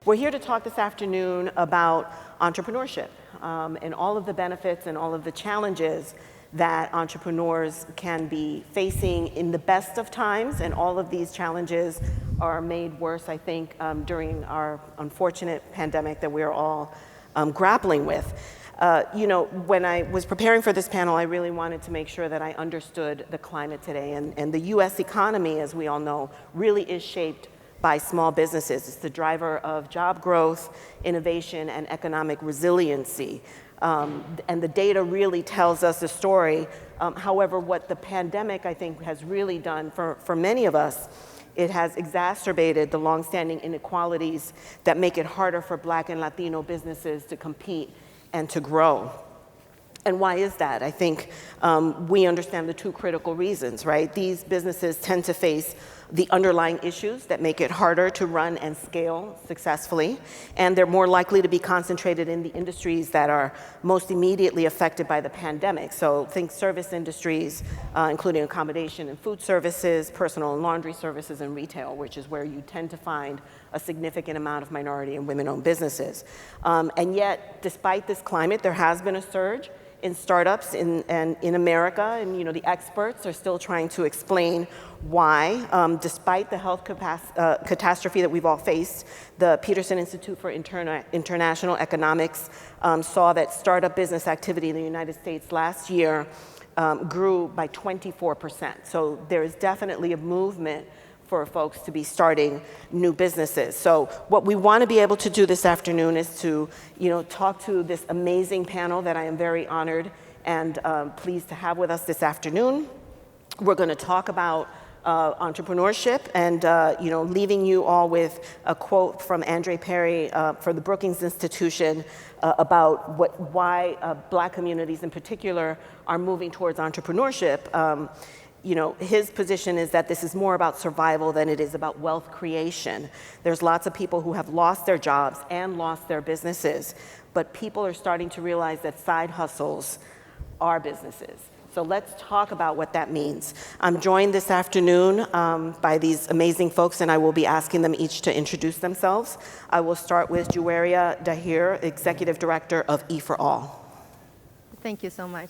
We're here to talk this afternoon about entrepreneurship and all of the benefits and all of the challenges that entrepreneurs can be facing in the best of times, and all of these challenges are made worse, I think, during our unfortunate pandemic that we're all grappling with. When I was preparing for this panel, I really wanted to make sure that I understood the climate today, and the US economy, as we all know, really is shaped by small businesses. It's the driver of job growth, innovation, and economic resiliency. And the data really tells us a story. However, what the pandemic, I think, has really done for many of us, it has exacerbated the longstanding inequalities that make it harder for Black and Latino businesses to compete and to grow. And why is that? I think we understand the two critical reasons, right? These businesses tend to face the underlying issues that make it harder to run and scale successfully, and they're more likely to be concentrated in the industries that are most immediately affected by the pandemic. So think service industries, including accommodation and food services, personal and laundry services, and retail, which is where you tend to find a significant amount of minority and women-owned businesses. And yet, despite this climate, there has been a surge in startups in America, and the experts are still trying to explain why. Despite the health catastrophe that we've all faced, the Peterson Institute for International Economics saw that startup business activity in the United States last year grew by 24%. So there is definitely a movement for folks to be starting new businesses. So what we want to be able to do this afternoon is to, talk to this amazing panel that I am very honored and pleased to have with us this afternoon. We're going to talk about entrepreneurship and, leaving you all with a quote from Andre Perry for the Brookings Institution about why Black communities in particular are moving towards entrepreneurship. His position is that this is more about survival than it is about wealth creation. There's lots of people who have lost their jobs and lost their businesses, but people are starting to realize that side hustles are businesses. So let's talk about what that means. I'm joined this afternoon by these amazing folks, and I will be asking them each to introduce themselves. I will start with Juweria Dahir, Executive Director of EforAll. Thank you so much.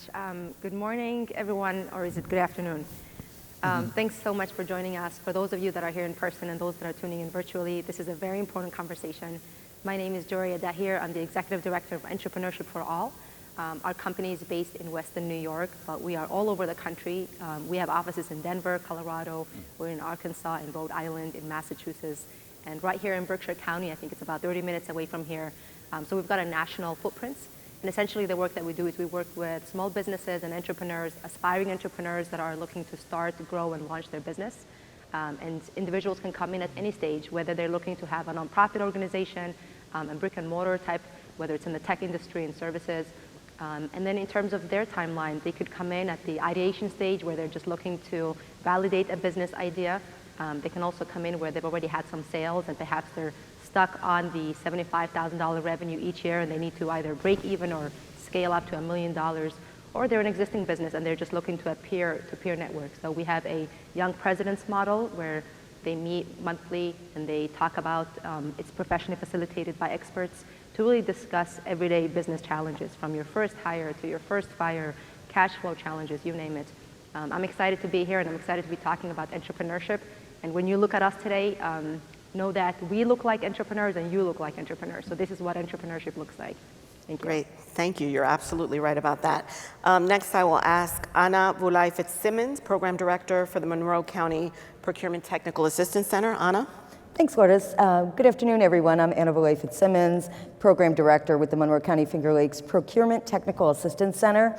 Good morning, everyone, or is it good afternoon? Thanks so much for joining us. For those of you that are here in person and those that are tuning in virtually, this is a very important conversation. My name is Juweria Dahir. I'm the Executive Director of Entrepreneurship for All. Our company is based in Western New York, but we are all over the country. We have offices in Denver, Colorado. We're in Arkansas, in Rhode Island, in Massachusetts, and right here in Berkshire County. I think it's about 30 minutes away from here. So we've got a national footprint. And essentially the work that we do is we work with small businesses and entrepreneurs, aspiring entrepreneurs that are looking to start, grow, and launch their business. And individuals can come in at any stage, whether they're looking to have a nonprofit organization, a brick and mortar type, whether it's in the tech industry and services. And then in terms of their timeline, they could come in at the ideation stage where they're just looking to validate a business idea. They can also come in where they've already had some sales and perhaps they're stuck on the $75,000 revenue each year and they need to either break even or scale up to $1 million, or they're an existing business and they're just looking to a peer-to-peer network. So we have a young presidents model where they meet monthly and they talk about, it's professionally facilitated by experts to really discuss everyday business challenges, from your first hire to your first fire, cash flow challenges, you name it. I'm excited to be here and I'm excited to be talking about entrepreneurship. And when you look at us today, know that we look like entrepreneurs and you look like entrepreneurs. So this is what entrepreneurship looks like. Thank you. Great, thank you. You're absolutely right about that. Next, I will ask Anna Vulaj-Fitzsimmons, Program Director for the Monroe County Procurement Technical Assistance Center. Anna? Thanks, Lourdes. Good afternoon, everyone. I'm Anna Vulaj-Fitzsimmons, Program Director with the Monroe County Finger Lakes Procurement Technical Assistance Center.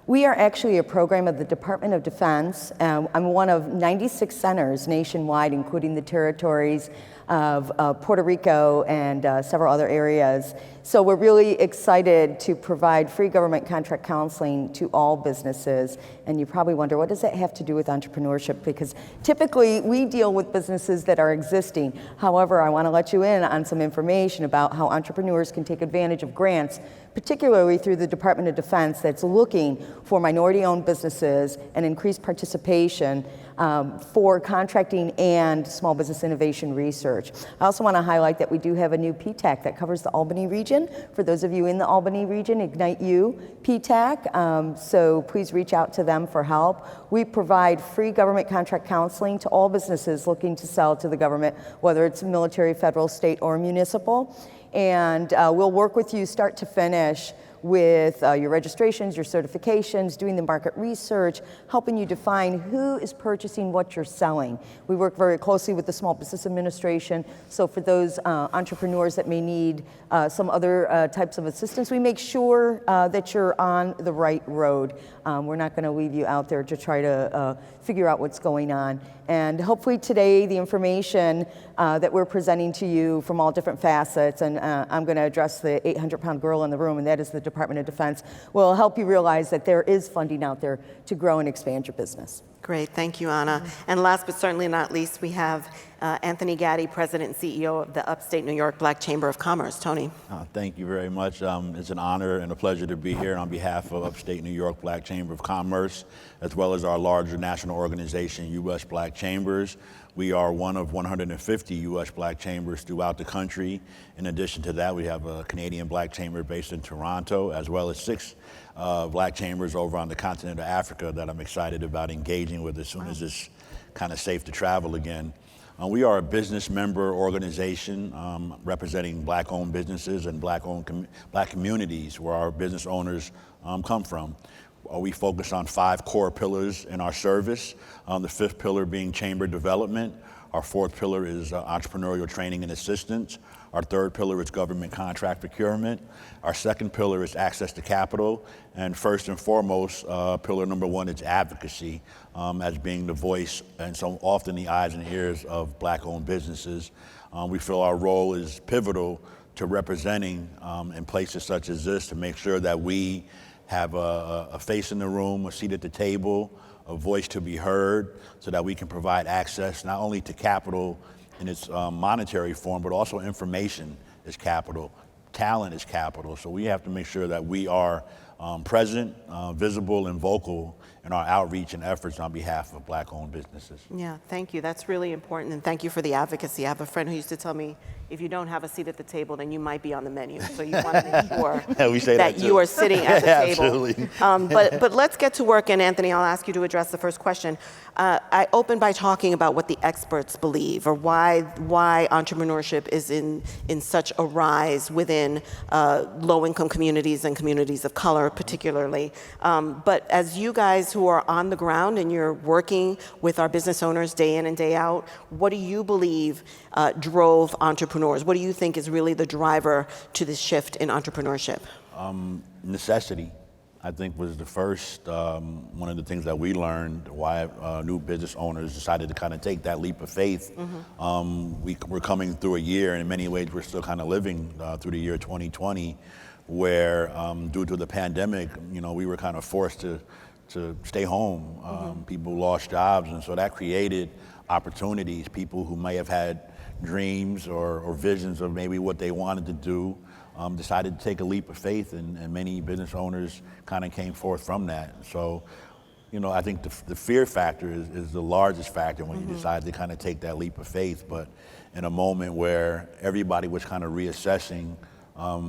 We are actually a program of the Department of Defense. I'm one of 96 centers nationwide, including the territories of Puerto Rico and several other areas. So we're really excited to provide free government contract counseling to all businesses. And you probably wonder, what does that have to do with entrepreneurship? Because typically we deal with businesses that are existing. However, I want to let you in on some information about how entrepreneurs can take advantage of grants, particularly through the Department of Defense, that's looking for minority-owned businesses and increased participation for contracting and small business innovation research. I also want to highlight that we do have a new PTAC that covers the Albany region. For those of you in the Albany region, Ignite You PTAC, so please reach out to them for help. We provide free government contract counseling to all businesses looking to sell to the government, whether it's military, federal, state, or municipal. And we'll work with you start to finish with your registrations, your certifications, doing the market research, helping you define who is purchasing what you're selling. We work very closely with the Small Business Administration, so for those entrepreneurs that may need some other types of assistance, we make sure that you're on the right road. We're not going to leave you out there to try to figure out what's going on. And hopefully today the information that we're presenting to you from all different facets, and I'm going to address the 800-pound gorilla in the room, and that is the Department of Defense, will help you realize that there is funding out there to grow and expand your business. Great, thank you, Anna. And last but certainly not least, we have Anthony Gaddy, President and CEO of the UpState New York Black Chamber of Commerce. Tony. Thank you very much. It's an honor and a pleasure to be here on behalf of UpState New York Black Chamber of Commerce, as well as our larger national organization, US Black Chambers. We are one of 150 US Black Chambers throughout the country. In addition to that, we have a Canadian Black Chamber based in Toronto, as well as 6 Black Chambers over on the continent of Africa that I'm excited about engaging with as soon as it's kind of safe to travel again. We are a business member organization representing Black-owned businesses and Black communities where our business owners come from. We focus on 5 core pillars in our service, the 5th pillar being chamber development. Our 4th pillar is entrepreneurial training and assistance. Our 3rd pillar is government contract procurement. Our 2nd pillar is access to capital. And first and foremost, pillar number 1 is advocacy, as being the voice and so often the eyes and ears of Black-owned businesses. We feel our role is pivotal to representing in places such as this to make sure that we have a face in the room, a seat at the table, a voice to be heard, so that we can provide access not only to capital in its monetary form, but also information is capital, talent is capital. So we have to make sure that we are present, visible, and vocal in our outreach and efforts on behalf of Black-owned businesses. Yeah, thank you. That's really important, and thank you for the advocacy. I have a friend who used to tell me, if you don't have a seat at the table, then you might be on the menu. So you want to make sure that you are sitting at the table. Absolutely. But let's get to work, and Anthony, I'll ask you to address the first question. I opened by talking about what the experts believe, or why entrepreneurship is in such a rise within low-income communities and communities of color, particularly. But as you guys who are on the ground and you're working with our business owners day in and day out, what do you believe drove entrepreneurs? What do you think is really the driver to this shift in entrepreneurship? Necessity, I think, was the first, one of the things that we learned why new business owners decided to kind of take that leap of faith. We're coming through a year, and in many ways we're still kind of living through the year 2020, where due to the pandemic, we were kind of forced to stay home. People lost jobs, and so that created opportunities. People who may have had dreams or visions of maybe what they wanted to do decided to take a leap of faith, and many business owners kind of came forth from that. So, I think the fear factor is the largest factor when you decide to kind of take that leap of faith. But in a moment where everybody was kind of reassessing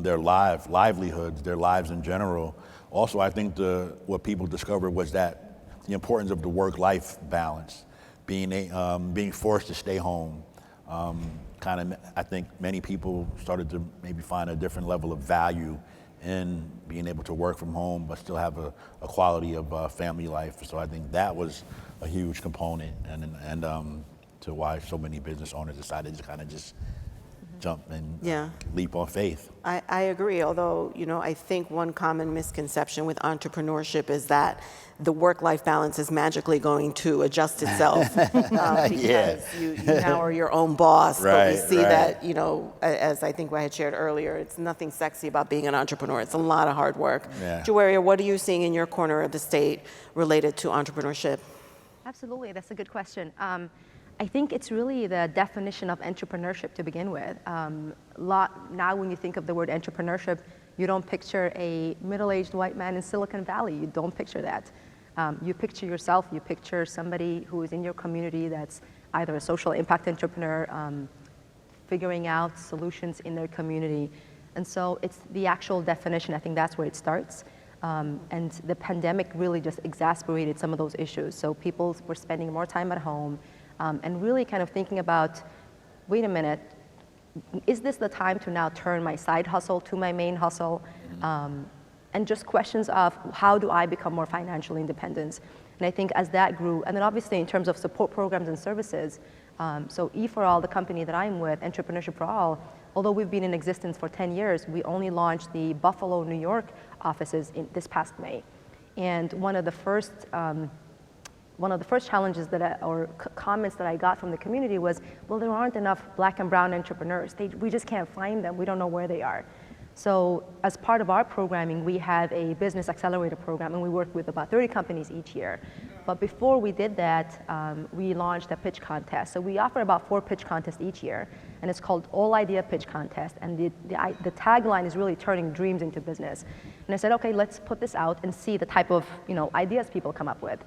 their livelihoods, their lives in general, also I think what people discovered was that the importance of the work-life balance, being forced to stay home. I think many people started to maybe find a different level of value in being able to work from home, but still have a quality of family life. So I think that was a huge component, and to why so many business owners decided to kind of just jump and leap on faith. I agree, although, I think one common misconception with entrepreneurship is that the work-life balance is magically going to adjust itself because you now are your own boss. But we see that, as I think I had shared earlier, it's nothing sexy about being an entrepreneur. It's a lot of hard work. Juweria, what are you seeing in your corner of the state related to entrepreneurship? Absolutely, that's a good question. I think it's really the definition of entrepreneurship to begin with. Now when you think of the word entrepreneurship, You don't picture a middle-aged white man in Silicon Valley. You don't picture that. You picture yourself, you picture somebody who is in your community that's either a social impact entrepreneur, figuring out solutions in their community. And so it's the actual definition, I think that's where it starts. And the pandemic really just exacerbated some of those issues. So people were spending more time at home and really kind of thinking about, wait a minute, is this the time to now turn my side hustle to my main hustle? And just questions of how do I become more financially independent? And I think as that grew, and then obviously in terms of support programs and services, so EforAll, the company that I'm with, Entrepreneurship for All, although we've been in existence for 10 years, we only launched the Buffalo, New York offices in this past May. And one of the first challenges or comments that I got from the community was, well, there aren't enough Black and brown entrepreneurs. We just can't find them. We don't know where they are. So as part of our programming, we have a business accelerator program, and we work with about 30 companies each year. But before we did that, we launched a pitch contest. So we offer about 4 pitch contests each year, and it's called All Idea Pitch Contest. And the tagline is really turning dreams into business. And I said, okay, let's put this out and see the type of ideas people come up with.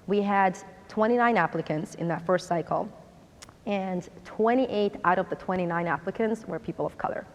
We had 29 applicants in that first cycle, and 28 out of the 29 applicants were people of color.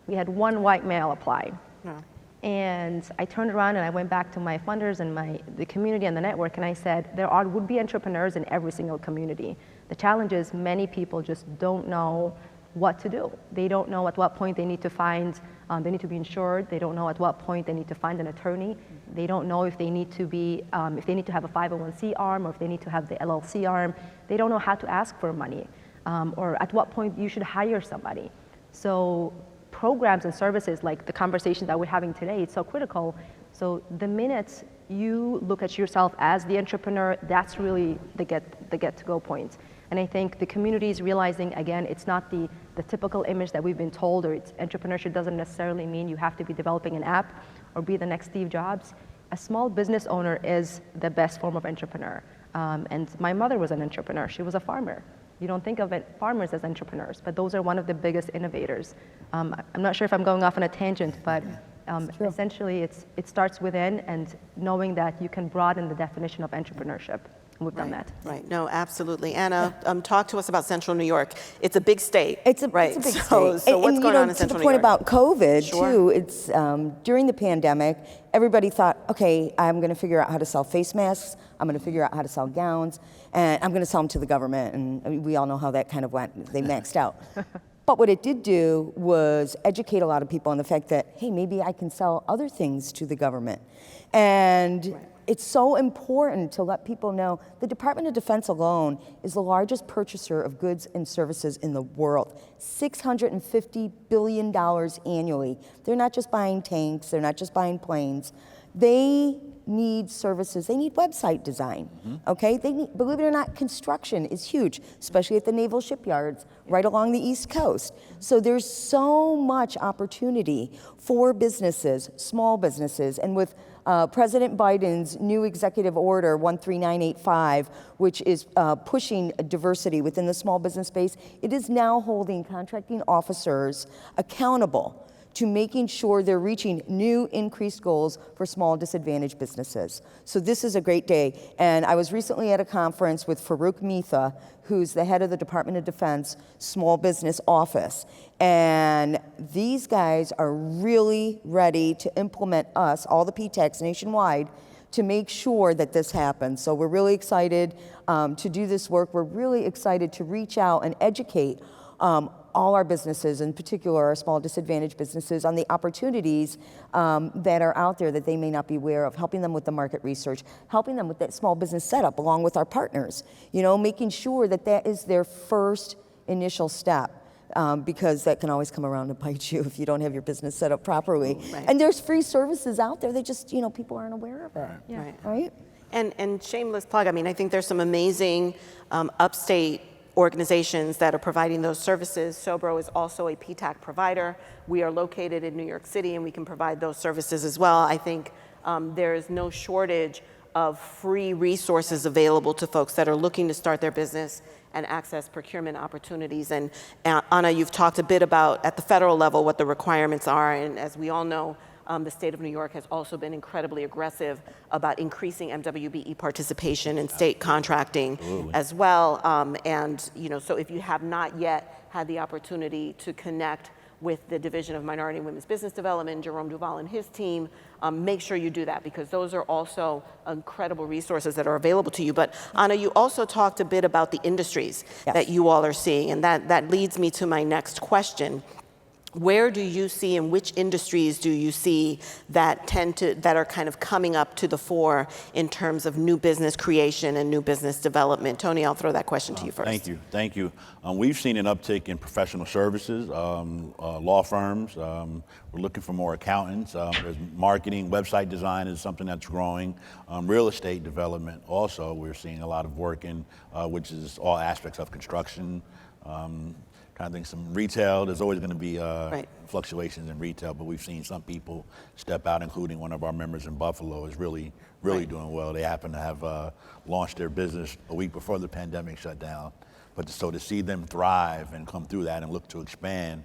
We had 1 white male apply. Yeah. And I turned around and I went back to my funders and the community and the network, and I said, there would be entrepreneurs in every single community. The challenge is many people just don't know what to do. They don't know at what point they need to find, they need to be insured. They don't know at what point they need to find an attorney. They don't know if they need to be, if they need to have a 501c arm or if they need to have the LLC arm. They don't know how to ask for money or at what point you should hire somebody. So programs and services like the conversation that we're having today, it's so critical. So the minute you look at yourself as the entrepreneur, that's really the get-to-go point. And I think the community is realizing, again, it's not the typical image that we've been told, or entrepreneurship doesn't necessarily mean you have to be developing an app or be the next Steve Jobs. A small business owner is the best form of entrepreneur. And my mother was an entrepreneur. She was a farmer. You don't think of farmers as entrepreneurs, but those are one of the biggest innovators. I'm not sure if I'm going off on a tangent, but essentially it starts within, and knowing that you can broaden the definition of entrepreneurship. We've done that. Right. No, absolutely. Anna, talk to us about Central New York. It's a big state. It's a big state. So what's going on in Central New York? To the point about COVID, too, it's during the pandemic, everybody thought, okay, I'm going to figure out how to sell face masks. I'm going to figure out how to sell gowns, and I'm going to sell them to the government. And I mean, we all know how that kind of went. They maxed out. But what it did do was educate a lot of people on the fact that, hey, maybe I can sell other things to the government. And it's so important to let people know the Department of Defense alone is the largest purchaser of goods and services in the world. $650 billion annually. They're not just buying tanks, they're not just buying planes. They need services, they need website design, okay? They need, believe it or not, construction is huge, especially at the naval shipyards right along the East Coast. So there's so much opportunity for businesses, small businesses, and with President Biden's new executive order 13985, which is pushing diversity within the small business space, it is now holding contracting officers accountable to making sure they're reaching new increased goals for small disadvantaged businesses. So this is a great day. And I was recently at a conference with Farouk Mitha, who's the head of the Department of Defense Small Business Office. And these guys are really ready to implement us, all the PTACs nationwide, to make sure that this happens. So we're really excited to do this work. We're really excited to reach out and educate all our businesses, in particular our small disadvantaged businesses, on the opportunities that are out there that they may not be aware of, helping them with the market research, helping them with that small business setup along with our partners, making sure that that is their first initial step. Because that can always come around to bite you if you don't have your business set up properly. Right. And there's free services out there, they just, people aren't aware of it. Yeah. Right? And shameless plug, I think there's some amazing upstate organizations that are providing those services. Sobro is also a PTAC provider. We are located in New York City, and we can provide those services as well. I think there is no shortage of free resources available to folks that are looking to start their business and access procurement opportunities. And Anna, you've talked a bit about at the federal level what the requirements are, and as we all know, the state of New York has also been incredibly aggressive about increasing MWBE participation in state contracting as well. And so if you have not yet had the opportunity to connect with the Division of Minority and Women's Business Development, Jerome Duval and his team, make sure you do that, because those are also incredible resources that are available to you. But Anna, you also talked a bit about the industries that you all are seeing, and that leads me to my next question. Where do you see, and which industries do you see that are kind of coming up to the fore in terms of new business creation and new business development? Tony, I'll throw that question to you first. Thank you. We've seen an uptick in professional services, law firms. We're looking for more accountants. There's marketing, website design is something that's growing. Real estate development also, we're seeing a lot of work in, which is all aspects of construction. Kind of think some retail, there's always going to be fluctuations in retail, but we've seen some people step out, including one of our members in Buffalo is really doing well. They happen to have launched their business a week before the pandemic shut down. But so to see them thrive and come through that and look to expand.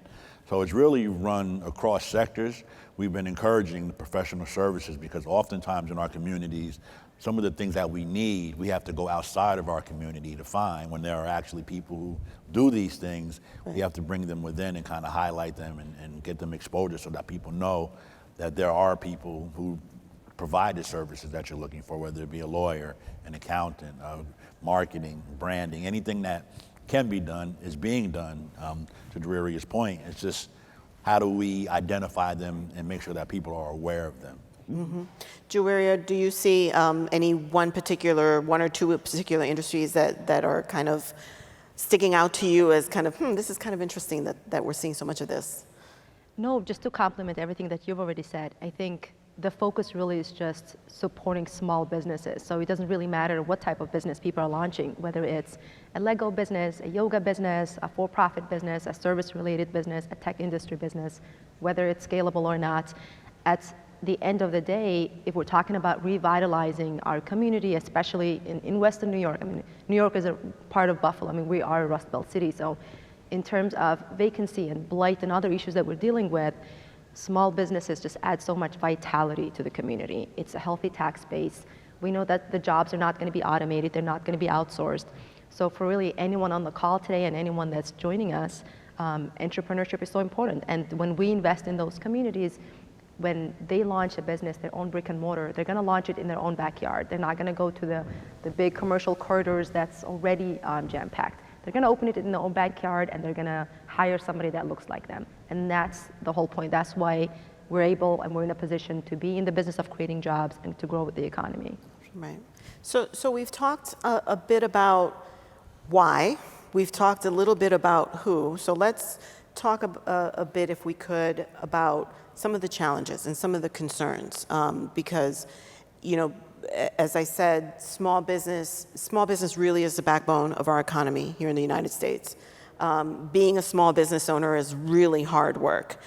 So it's really run across sectors. We've been encouraging the professional services because oftentimes in our communities, some of the things that we need, we have to go outside of our community to find. When there are actually people who do these things, we have to bring them within and kind of highlight them and get them exposure so that people know that there are people who provide the services that you're looking for, whether it be a lawyer, an accountant, marketing, branding, anything that can be done is being done. To Juweria's point, it's just how do we identify them and make sure that people are aware of them. Mm-hmm. Juweria, do you see any one or two particular industries that are kind of sticking out to you as kind of, this is kind of interesting that we're seeing so much of this? No, just to complement everything that you've already said, I think the focus really is just supporting small businesses. So it doesn't really matter what type of business people are launching, whether it's a Lego business, a yoga business, a for-profit business, a service-related business, a tech industry business, whether it's scalable or not. At the end of the day, if we're talking about revitalizing our community, especially in Western New York, I mean, New York is a part of Buffalo. I mean, we are a Rust Belt city. So in terms of vacancy and blight and other issues that we're dealing with, small businesses just add so much vitality to the community. It's a healthy tax base. We know that the jobs are not going to be automated. They're not going to be outsourced. So for really anyone on the call today and anyone that's joining us, entrepreneurship is so important. And when we invest in those communities, when they launch a business, their own brick and mortar, they're going to launch it in their own backyard. They're not going to go to the big commercial corridors that's already jam-packed. They're going to open it in their own backyard, and they're going to hire somebody that looks like them. And that's the whole point. That's why we're able and we're in a position to be in the business of creating jobs and to grow with the economy. Right. So we've talked a bit about why. We've talked a little bit about who. So let's talk a bit, if we could, about some of the challenges and some of the concerns, because, as I said, small business really is the backbone of our economy here in the United States. Being a small business owner is really hard work.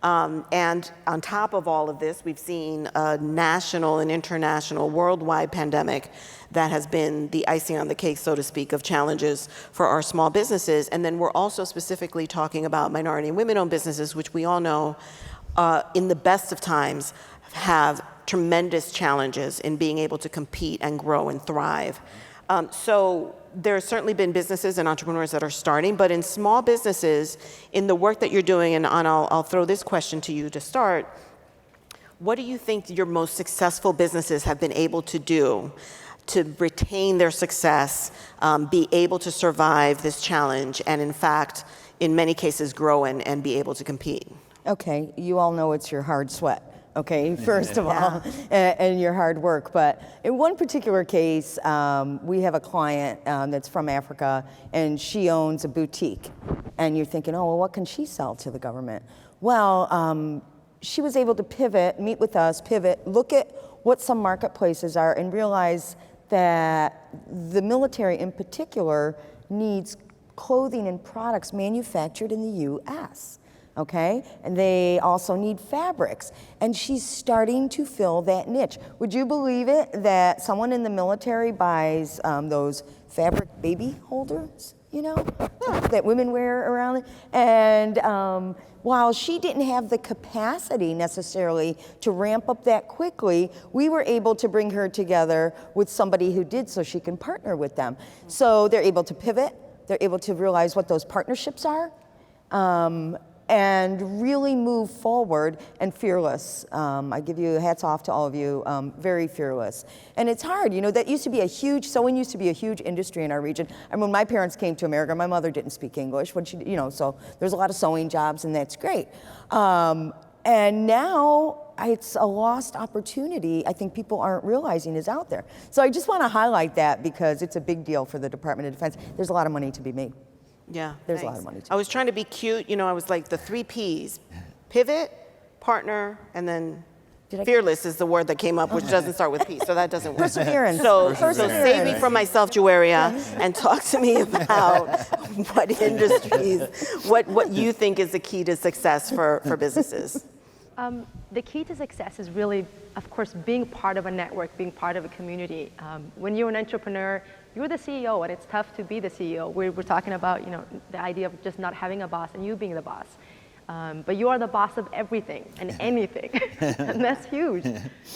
And on top of all of this, we've seen a national and international worldwide pandemic that has been the icing on the cake, so to speak, of challenges for our small businesses. And then we're also specifically talking about minority and women-owned businesses, which we all know in the best of times have tremendous challenges in being able to compete and grow and thrive. So there have certainly been businesses and entrepreneurs that are starting, but in small businesses, in the work that you're doing, and I'll throw this question to you to start, what do you think your most successful businesses have been able to do to retain their success, be able to survive this challenge, and in fact, in many cases, grow and be able to compete? Okay, you all know it's your hard sweat. Okay, first of all, and your hard work. But in one particular case, we have a client that's from Africa, and she owns a boutique. And you're thinking, oh, well, what can she sell to the government? Well, she was able to pivot, meet with us, look at what some marketplaces are, and realize that the military in particular needs clothing and products manufactured in the U.S. okay? And they also need fabrics. And she's starting to fill that niche. Would you believe it that someone in the military buys those fabric baby holders, you know, that women wear around? And while she didn't have the capacity necessarily to ramp up that quickly, we were able to bring her together with somebody who did, so she can partner with them. So they're able to pivot, they're able to realize what those partnerships are, and really move forward and fearless. I give you hats off to all of you, very fearless. And it's hard, you know, that used to be sewing used to be a huge industry in our region. And when my parents came to America, my mother didn't speak English, so there's a lot of sewing jobs, and that's great. And now it's a lost opportunity I think people aren't realizing is out there. So I just want to highlight that because it's a big deal for the Department of Defense. There's a lot of money to be made. Yeah, There's a lot of money to I was trying to be cute, you know, I was like the 3 Ps: pivot, partner, and then fearless is the word that came up, which doesn't start with P, so that doesn't work. Perseverance. So save me from myself, Juweria, and talk to me about what industries, what you think is the key to success for businesses. The key to success is really, of course, being part of a network, being part of a community. When you're an entrepreneur, you're the CEO, and it's tough to be the CEO. We're talking about, you know, the idea of just not having a boss and you being the boss. But you are the boss of everything and anything, and that's huge.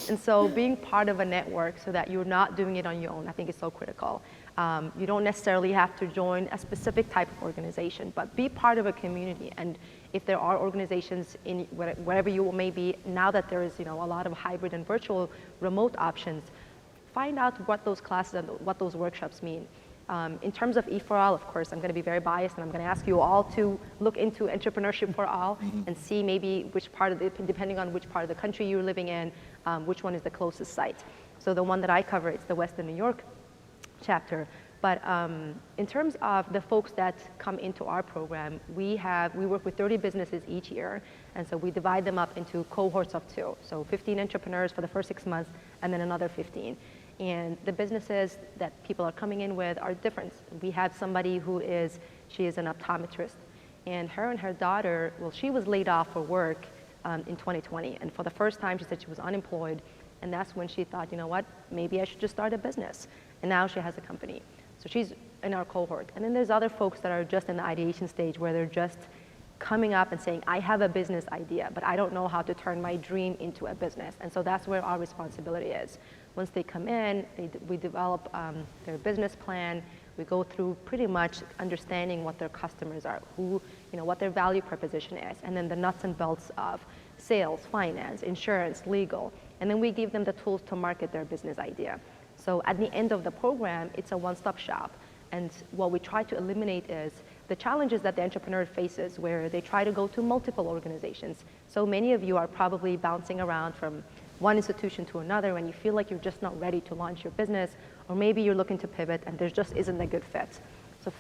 And so being part of a network so that you're not doing it on your own, I think is so critical. You don't necessarily have to join a specific type of organization, but be part of a community. And if there are organizations in wherever you may be, now that there is, you know, a lot of hybrid and virtual remote options, find out what those classes and what those workshops mean. In terms of EforAll, of course, I'm going to be very biased, and I'm going to ask you all to look into Entrepreneurship for All and see maybe which part of depending on which part of the country you're living in, which one is the closest site. So the one that I cover, it's the Western New York chapter. But in terms of the folks that come into our program, we work with 30 businesses each year, and so we divide them up into cohorts of 2. So 15 entrepreneurs for the first 6 months, and then another 15. And the businesses that people are coming in with are different. We had somebody she is an optometrist, and her daughter, well, she was laid off for work in 2020, and for the first time she said she was unemployed, and that's when she thought, you know what, maybe I should just start a business. And now she has a company. So she's in our cohort. And then there's other folks that are just in the ideation stage where they're just coming up and saying, I have a business idea, but I don't know how to turn my dream into a business. And so that's where our responsibility is. Once they come in, we develop their business plan. We go through pretty much understanding what their customers are, what their value proposition is, and then the nuts and bolts of sales, finance, insurance, legal. And then we give them the tools to market their business idea. So at the end of the program, it's a one-stop shop. And what we try to eliminate is the challenges that the entrepreneur faces where they try to go to multiple organizations. So many of you are probably bouncing around from one institution to another when you feel like you're just not ready to launch your business, or maybe you're looking to pivot and there just isn't a good fit. So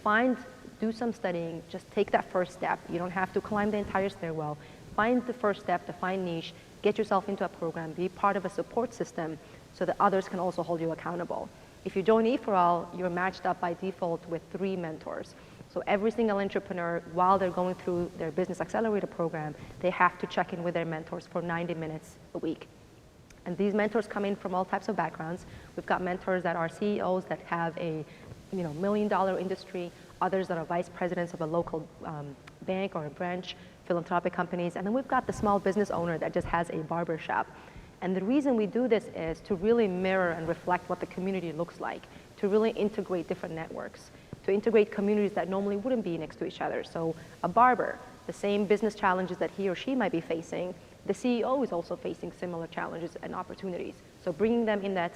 do some studying, just take that first step. You don't have to climb the entire stairwell. Find the first step, define niche, get yourself into a program, be part of a support system so that others can also hold you accountable. If you join EforAll, you're matched up by default with 3 mentors. So every single entrepreneur, while they're going through their Business Accelerator program, they have to check in with their mentors for 90 minutes a week. And these mentors come in from all types of backgrounds. We've got mentors that are CEOs that have a $1 million industry, others that are vice presidents of a local bank or a branch, philanthropic companies, and then we've got the small business owner that just has a barber shop. And the reason we do this is to really mirror and reflect what the community looks like, to really integrate different networks, to integrate communities that normally wouldn't be next to each other. So a barber, the same business challenges that he or she might be facing, the CEO is also facing similar challenges and opportunities. So bringing them in that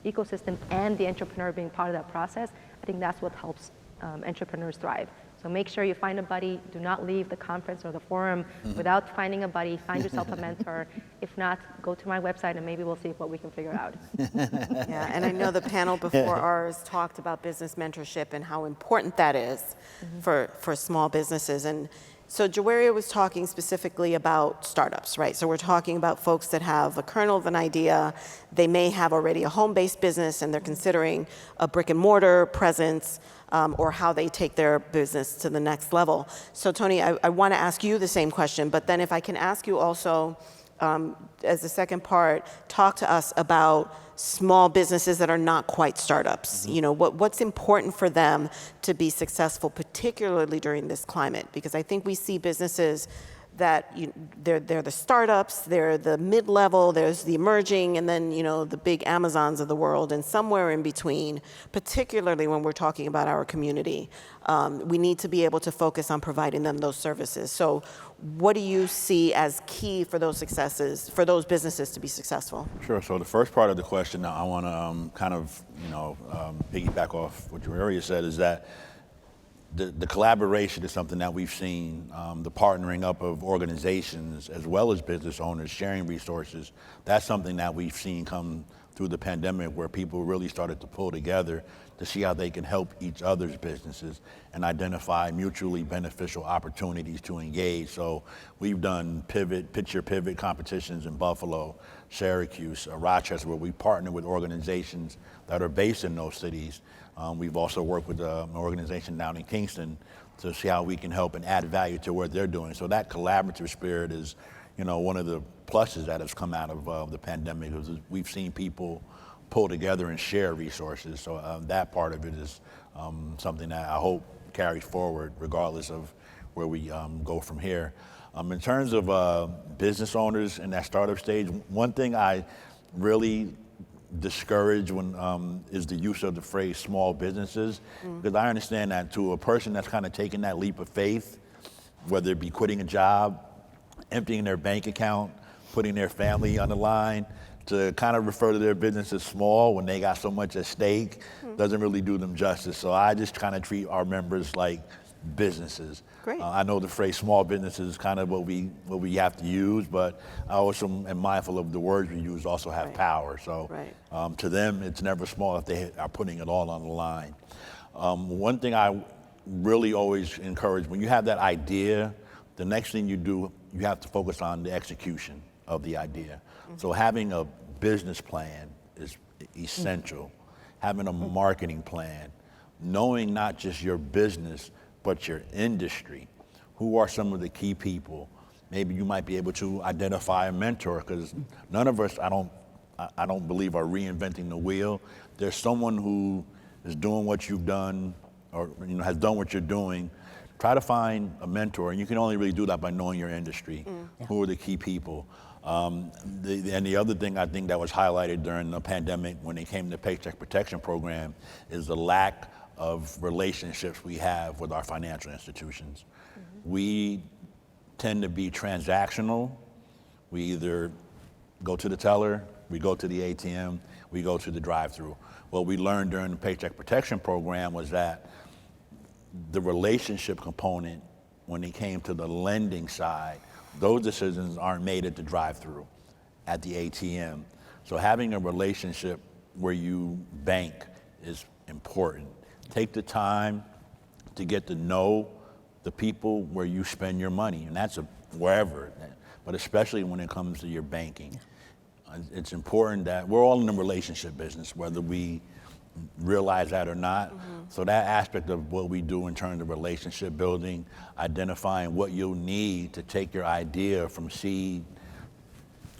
ecosystem and the entrepreneur being part of that process, I think that's what helps entrepreneurs thrive. So make sure you find a buddy. Do not leave the conference or the forum without finding a buddy. Find yourself a mentor. If not, go to my website and maybe we'll see what we can figure out. Yeah, and I know the panel before ours talked about business mentorship and how important that is for small businesses. And So Juweria was talking specifically about startups, right? So we're talking about folks that have a kernel of an idea. They may have already a home-based business and they're considering a brick and mortar presence, or how they take their business to the next level. So Tony, I want to ask you the same question, but then if I can ask you also, as the second part, talk to us about small businesses that are not quite startups. You know, what's important for them to be successful, particularly during this climate? Because I think we see businesses that they're the startups, they're the mid-level, there's the emerging, and then the big Amazons of the world, and somewhere in between, particularly when we're talking about our community, we need to be able to focus on providing them those services. So what do you see as key for those successes, for those businesses to be successful? Sure. So the first part of the question, I want to kind of piggyback off what Juweria said, is that the collaboration is something that we've seen, the partnering up of organizations as well as business owners, sharing resources. That's something that we've seen come through the pandemic, where people really started to pull together to see how they can help each other's businesses and identify mutually beneficial opportunities to engage. So we've done pitch your pivot competitions in Buffalo, Syracuse, Rochester, where we partner with organizations that are based in those cities. We've also worked with an organization down in Kingston to see how we can help and add value to what they're doing. So that collaborative spirit is, one of the pluses that has come out of the pandemic. We've seen people pull together and share resources. So that part of it is something that I hope carries forward regardless of where we go from here. In terms of business owners in that startup stage, one thing I really discourage when is the use of the phrase small businesses, because I understand that to a person that's kind of taking that leap of faith, whether it be quitting a job, emptying their bank account, putting their family on the line, to kind of refer to their business as small when they got so much at stake doesn't really do them justice. So I just kind of treat our members like businesses. Great. I know the phrase small businesses is kind of what we have to use, but I also am mindful of the words we use also have power. So to them, it's never small if they are putting it all on the line. One thing I really always encourage, when you have that idea, the next thing you do, you have to focus on the execution of the idea. So having a business plan is essential. Having a marketing plan, knowing not just your business, but your industry. Who are some of the key people? Maybe you might be able to identify a mentor, because none of us, I don't believe, are reinventing the wheel. There's someone who is doing what you've done, or has done what you're doing. Try to find a mentor, and you can only really do that by knowing your industry. Who are the key people? And the other thing I think that was highlighted during the pandemic when it came to the Paycheck Protection Program is the lack of relationships we have with our financial institutions. We tend to be transactional. We either go to the teller, we go to the ATM, we go to the drive-through. What we learned during the Paycheck Protection Program was that the relationship component, when it came to the lending side, those decisions aren't made at the drive-through, at the ATM. So having a relationship where you bank is important. Take the time to get to know the people where you spend your money, and that's wherever, but especially when it comes to your banking. It's important that we're all in the relationship business, whether we realize that or not. So that aspect of what we do in terms of relationship building, identifying what you'll need to take your idea from seed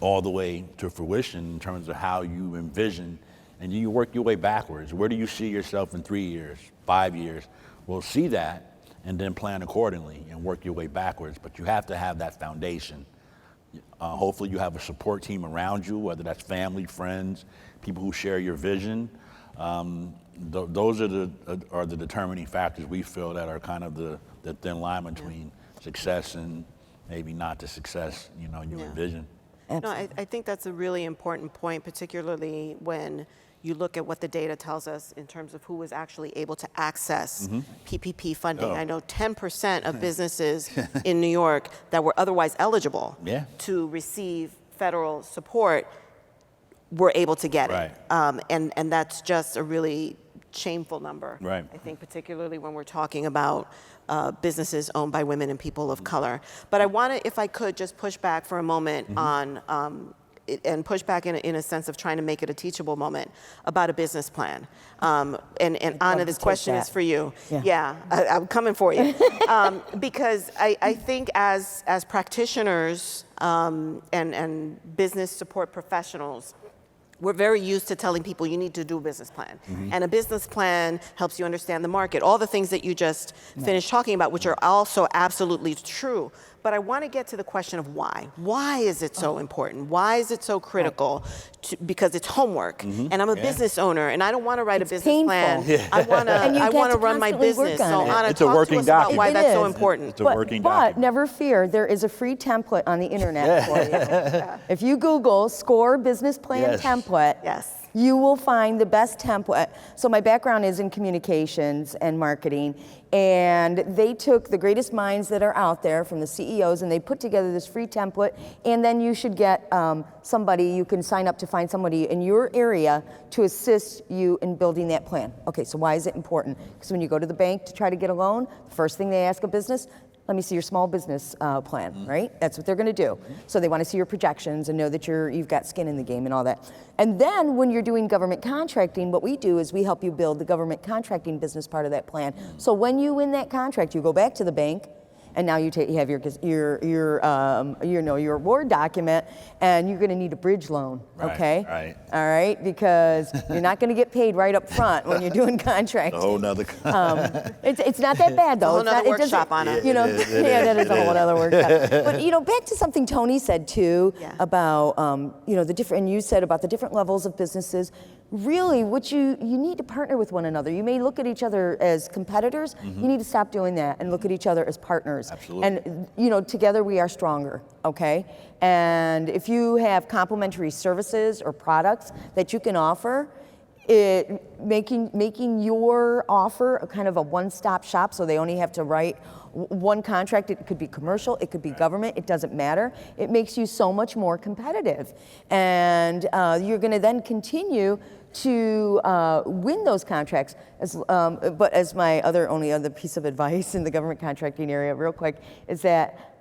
all the way to fruition in terms of how you envision, and you work your way backwards. Where do you see yourself in 3 years, 5 years? Well, see that and then plan accordingly and work your way backwards. But you have to have that foundation. Hopefully you have a support team around you, whether that's family, friends, people who share your vision. Those are the determining factors we feel that are kind of the thin line between success and maybe not the success you envision. No, I think that's a really important point, particularly when you look at what the data tells us in terms of who was actually able to access PPP funding. I know 10% of businesses in New York that were otherwise eligible to receive federal support were able to get it. And that's just a really shameful number. Right. I think particularly when we're talking about businesses owned by women and people of color. But I want to, if I could, just push back for a moment on and push back in a sense of trying to make it a teachable moment about a business plan. And Anna, this question is for you. Yeah, I'm coming for you. Because I think as practitioners and business support professionals, we're very used to telling people you need to do a business plan. And a business plan helps you understand the market, all the things that you just finished talking about, which are also absolutely true. But I want to get to the question of why. Why is it so important? Why is it so critical? Because it's homework. And I'm a business owner, and I don't want to write a business plan. I want to run my business. So Anna, it's a talk working to us about document. why that's so important. It's a working document. But never fear, there is a free template on the internet for you. If you Google SCORE business plan template, you will find the best template. So my background is in communications and marketing, and they took the greatest minds that are out there from the CEOs, and they put together this free template, and then you should get somebody, you can sign up to find somebody in your area to assist you in building that plan. Okay, so why is it important? Because when you go to the bank to try to get a loan, the first thing they ask a business, let me see your small business plan, right? That's what they're going to do. So they want to see your projections and know that you've got skin in the game and all that. And then when you're doing government contracting, what we do is we help you build the government contracting business part of that plan. So when you win that contract, you go back to the bank, and now you have your award document, and you're going to need a bridge loan, okay? Right. All right, because you're not going to get paid right up front when you're doing contracting. A whole nother. It's not that bad though. It's a whole nother workshop on it. You know, that is a whole other workshop. But back to something Tony said too about the different. And you said about the different levels of businesses. Really, what you need to partner with one another. You may look at each other as competitors. You need to stop doing that and look at each other as partners. Absolutely. And together we are stronger. Okay. And if you have complementary services or products that you can offer, making your offer a kind of a one-stop shop, so they only have to write one contract. It could be commercial, it could be government, it doesn't matter. It makes you so much more competitive. And you're going to then continue to win those contracts. But as my only other piece of advice in the government contracting area, real quick, is that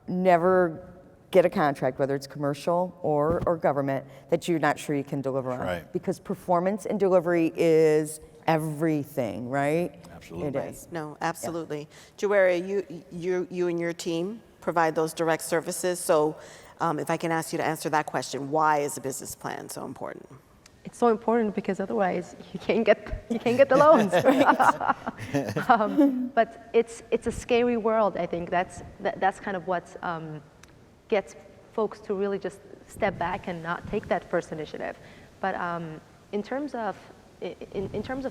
never get a contract, whether it's commercial or government, that you're not sure you can deliver on. Right. Because performance and delivery is everything, right? Absolutely. It is. No, absolutely. Juweria, you and your team provide those direct services. So if I can ask you to answer that question, why is a business plan so important? It's so important because otherwise you can't get the loans. But it's a scary world. I think that's kind of what gets folks to really just step back and not take that first initiative. But in terms of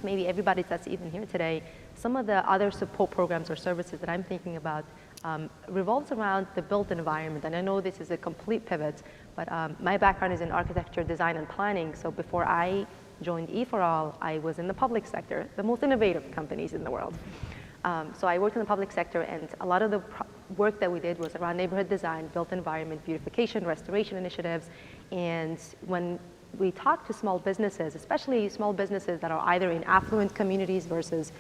maybe everybody that's even here today, some of the other support programs or services that I'm thinking about revolves around the built environment. And I know this is a complete pivot, but my background is in architecture, design, and planning. So before I joined EforAll, I was in the public sector, the most innovative companies in the world. So I worked in the public sector, and a lot of the work that we did was around neighborhood design, built environment, beautification, restoration initiatives. And when we talk to small businesses, especially small businesses that are either in affluent communities versus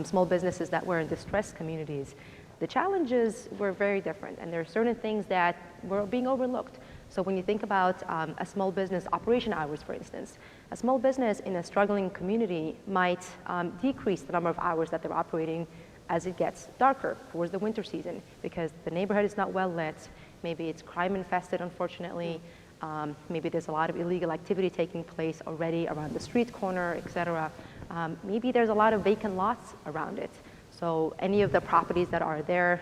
small businesses that were in distressed communities, the challenges were very different, and there are certain things that were being overlooked. So when you think about a small business operation hours, for instance, a small business in a struggling community might decrease the number of hours that they're operating as it gets darker towards the winter season, because the neighborhood is not well lit, maybe it's crime infested, unfortunately, maybe there's a lot of illegal activity taking place already around the street corner, etc. Maybe there's a lot of vacant lots around it. So any of the properties that are there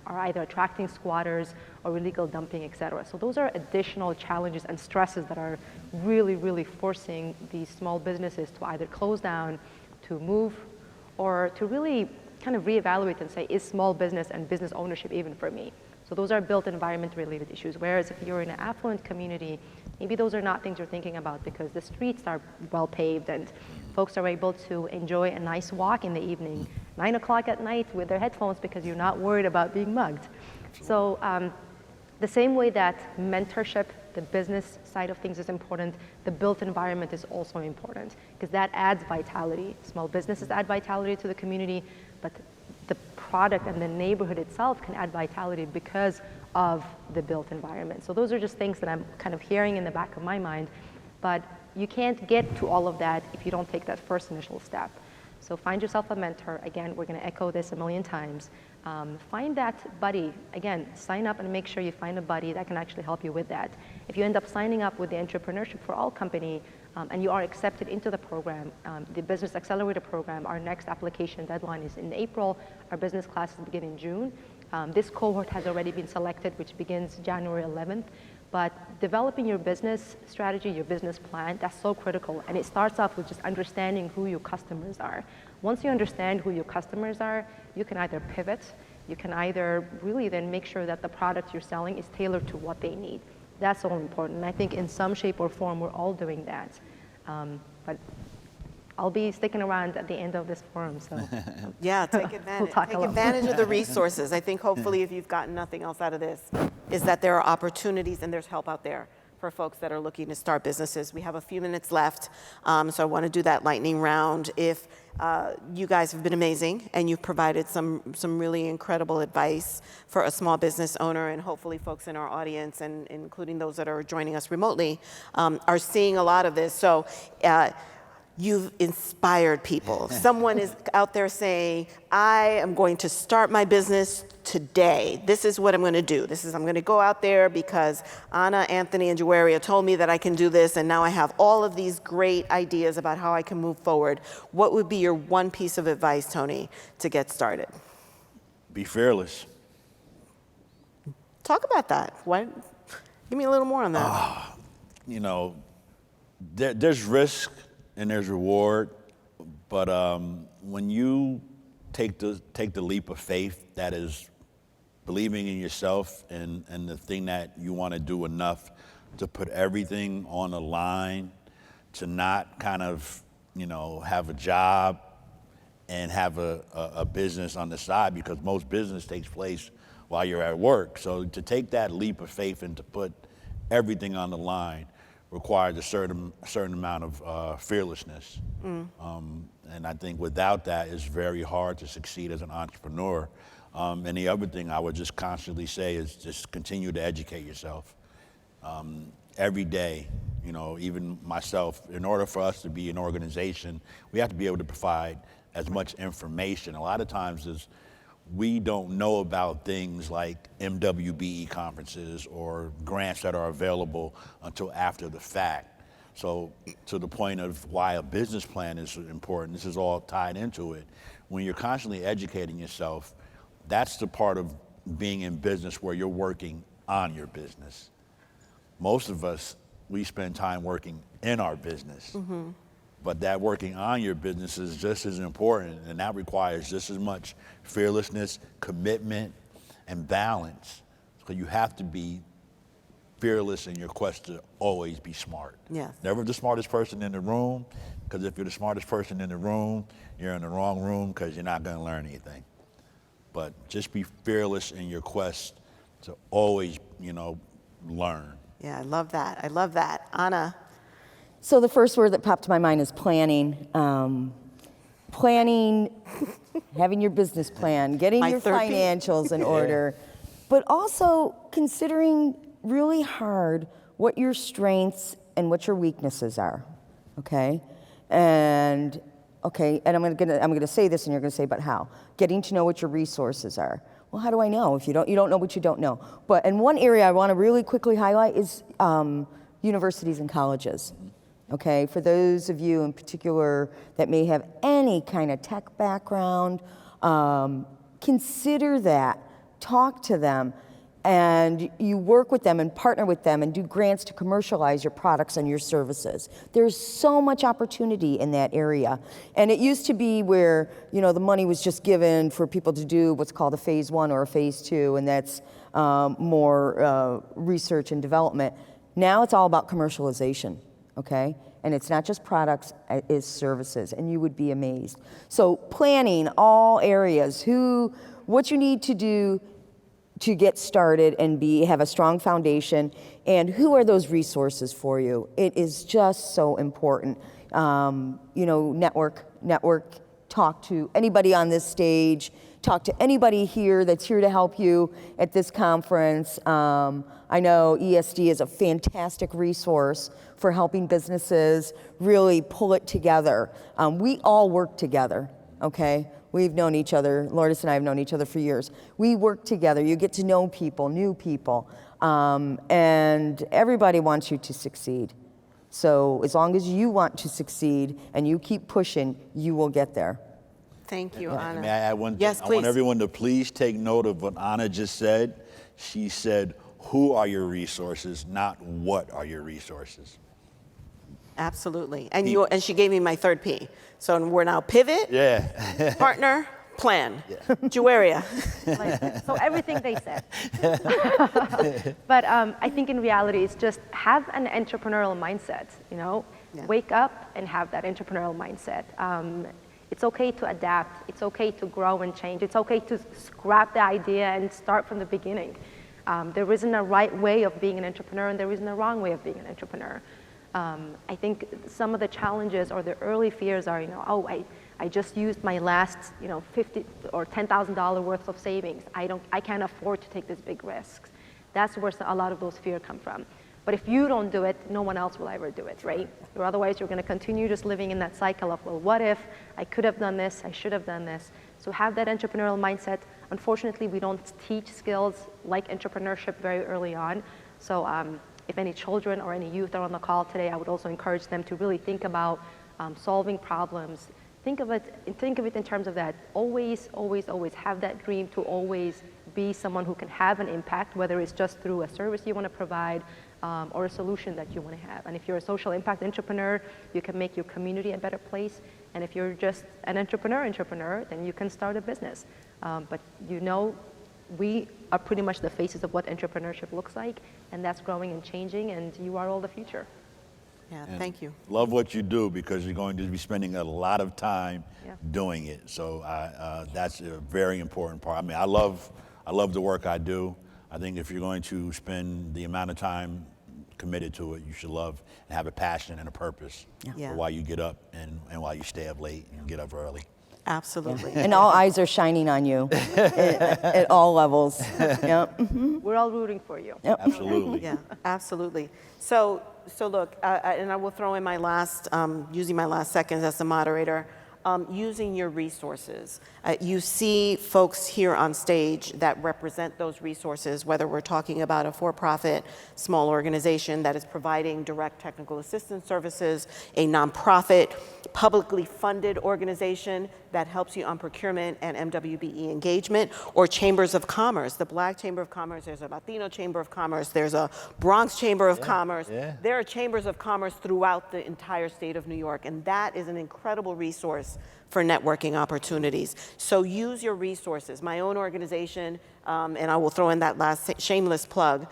are either attracting squatters or illegal dumping, etc. So those are additional challenges and stresses that are really, really forcing these small businesses to either close down, to move, or to really kind of reevaluate and say, is small business and business ownership even for me? So those are built environment related issues. Whereas if you're in an affluent community, maybe those are not things you're thinking about because the streets are well paved and folks are able to enjoy a nice walk in the evening, 9 o'clock at night with their headphones because you're not worried about being mugged. So The same way that mentorship, the business side of things is important, the built environment is also important because that adds vitality. Small businesses add vitality to the community, but the product and the neighborhood itself can add vitality because of the built environment. So those are just things that I'm kind of hearing in the back of my mind, but you can't get to all of that if you don't take that first initial step. So find yourself a mentor. Again, we're going to echo this a million times. Find that buddy. Again, sign up and make sure you find a buddy that can actually help you with that. If you end up signing up with the Entrepreneurship for All company and you are accepted into the program, the Business Accelerator program, our next application deadline is in April. Our business classes begin in June. This cohort has already been selected, which begins January 11th. But developing your business strategy, your business plan, that's so critical. And it starts off with just understanding who your customers are. Once you understand who your customers are, you can either pivot, you can either really then make sure that the product you're selling is tailored to what they need. That's all important. And I think in some shape or form, we're all doing that. But I'll be sticking around at the end of this forum, so. Yeah, take advantage. We'll talk Take a lot. advantage of the resources. I think hopefully if you've gotten nothing else out of this, is that there are opportunities and there's help out there for folks that are looking to start businesses. We have a few minutes left, so I want to do that lightning round. If you guys have been amazing and you've provided some really incredible advice for a small business owner, and hopefully folks in our audience, and including those that are joining us remotely, are seeing a lot of this. So. You've inspired people. Someone is out there saying, I am going to start my business today. This is what I'm going to do. I'm going to go out there because Anna, Anthony, and Juweria told me that I can do this, and now I have all of these great ideas about how I can move forward. What would be your one piece of advice, Tony, to get started? Be fearless. Talk about that. Give me a little more on that. You know, there's risk and there's reward, but when you take the leap of faith, that is believing in yourself and the thing that you want to do enough to put everything on the line, to not kind of, you know, have a job and have a business on the side, because most business takes place while you're at work. So to take that leap of faith and to put everything on the line requires a certain amount of fearlessness. And I think without that, it's very hard to succeed as an entrepreneur. And the other thing I would just constantly say is just continue to educate yourself. Every day, you know, even myself, in order for us to be an organization, we have to be able to provide as much information. A lot of times we don't know about things like MWBE conferences or grants that are available until after the fact. So to the point of why a business plan is important, this is all tied into it. When you're constantly educating yourself, that's the part of being in business where you're working on your business. Most of us, we spend time working in our business. But that working on your business is just as important, and that requires just as much fearlessness, commitment, and balance. So you have to be fearless in your quest to always be smart. Yes. Never the smartest person in the room, because if you're the smartest person in the room, you're in the wrong room because you're not going to learn anything. But just be fearless in your quest to always, you know, learn. Yeah, I love that. I love that. Anna. So the first word that popped to my mind is planning. Planning, having your business plan, getting your financials in order, but also considering really hard what your strengths and what your weaknesses are, okay? And I'm gonna say this, and you're gonna say, but how? Getting to know what your resources are. Well, how do I know if you don't know what you don't know? And one area I want to really quickly highlight is universities and colleges. Okay, for those of you in particular that may have any kind of tech background, consider that, talk to them, and you work with them and partner with them and do grants to commercialize your products and your services. There's so much opportunity in that area. And it used to be where, you know, the money was just given for people to do what's called a phase 1 or a phase 2, and that's more research and development. Now it's all about commercialization. Okay? And it's not just products, it's services, and you would be amazed. So planning all areas, what you need to do, to get started and have a strong foundation. And who are those resources for you? It is just so important. Network, talk to anybody on this stage, talk to anybody here that's here to help you at this conference. I know ESD is a fantastic resource for helping businesses really pull it together. We all work together, okay? We've known each other, Lourdes and I have known each other for years. We work together, you get to know people, new people, and everybody wants you to succeed. So as long as you want to succeed and you keep pushing, you will get there. Thank you, Anna. May I add one thing? Yes, I want please. everyone to please take note of what Anna just said. She said, who are your resources, not what are your resources. Absolutely. And she gave me my third P. So we're now pivot, partner, plan. Juweria. So everything they said. But I think in reality, it's just have an entrepreneurial mindset, Wake up and have that entrepreneurial mindset. It's okay to adapt. It's okay to grow and change. It's okay to scrap the idea and start from the beginning. There isn't a right way of being an entrepreneur, and there isn't a wrong way of being an entrepreneur. I think some of the challenges or the early fears are, I just used my last, $50,000 or $10,000 worth of savings. I can't afford to take these big risks. That's where a lot of those fears come from. But if you don't do it, no one else will ever do it, right? Or otherwise, you're going to continue just living in that cycle of, well, what if I could have done this? I should have done this. So have that entrepreneurial mindset. Unfortunately, we don't teach skills like entrepreneurship very early on. So if any children or any youth are on the call today, I would also encourage them to really think about solving problems. Think of it in terms of that. Always, always, always have that dream to always be someone who can have an impact, whether it's just through a service you want to provide or a solution that you want to have. And if you're a social impact entrepreneur, you can make your community a better place. And if you're just an entrepreneur, then you can start a business. But we are pretty much the faces of what entrepreneurship looks like, and that's growing and changing, and you are all the future. Yeah, thank you. Love what you do because you're going to be spending a lot of time doing it. So that's a very important part. I mean, I love the work I do. I think if you're going to spend the amount of time committed to it, you should love and have a passion and a purpose for why you get up and why you stay up late and get up early. Absolutely. And all eyes are shining on you at all levels. We're all rooting for you. Absolutely. Yeah, absolutely. So look, and I will throw in my last, using my last seconds as the moderator, using your resources. You see folks here on stage that represent those resources, whether we're talking about a for-profit small organization that is providing direct technical assistance services, a nonprofit, publicly funded organization that helps you on procurement and MWBE engagement, or chambers of commerce, the Black Chamber of Commerce, there's a Latino Chamber of Commerce, there's a Bronx Chamber of Commerce. There are chambers of commerce throughout the entire state of New York, and that is an incredible resource for networking opportunities. So use your resources. My own organization, and I will throw in that last shameless plug,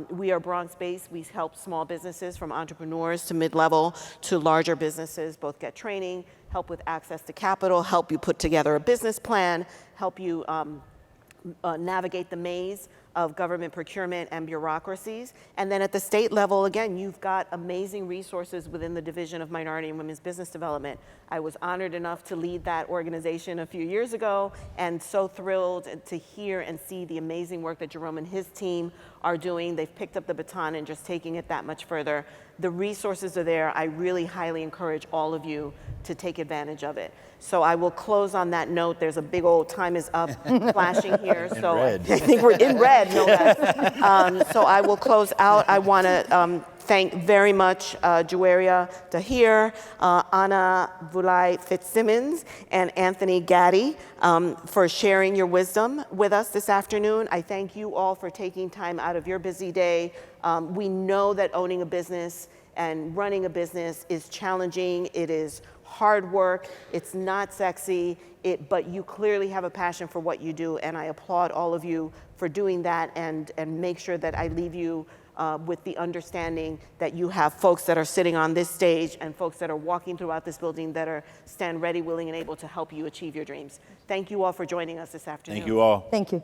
we are Bronx-based. We help small businesses from entrepreneurs to mid-level to larger businesses, both get training, help with access to capital, help you put together a business plan, help you navigate the maze of government procurement and bureaucracies. And then at the state level, again, you've got amazing resources within the Division of Minority and Women's Business Development. I was honored enough to lead that organization a few years ago, and so thrilled to hear and see the amazing work that Jerome and his team are doing. They've picked up the baton and just taking it that much further. The resources are there. I really highly encourage all of you to take advantage of it. So I will close on that note. There's a big old time is up flashing here. So I think we're in red, no less. So I will close out. I want to thank very much Juweria, Dahir, Anna Vulaj-Fitzsimmons, and Anthony Gaddy for sharing your wisdom with us this afternoon. I thank you all for taking time out of your busy day. We know that owning a business and running a business is challenging. It is hard work. It's not sexy, but you clearly have a passion for what you do, and I applaud all of you for doing that, and make sure that I leave you with the understanding that you have folks that are sitting on this stage and folks that are walking throughout this building that stand ready, willing, and able to help you achieve your dreams. Thank you all for joining us this afternoon. Thank you all. Thank you.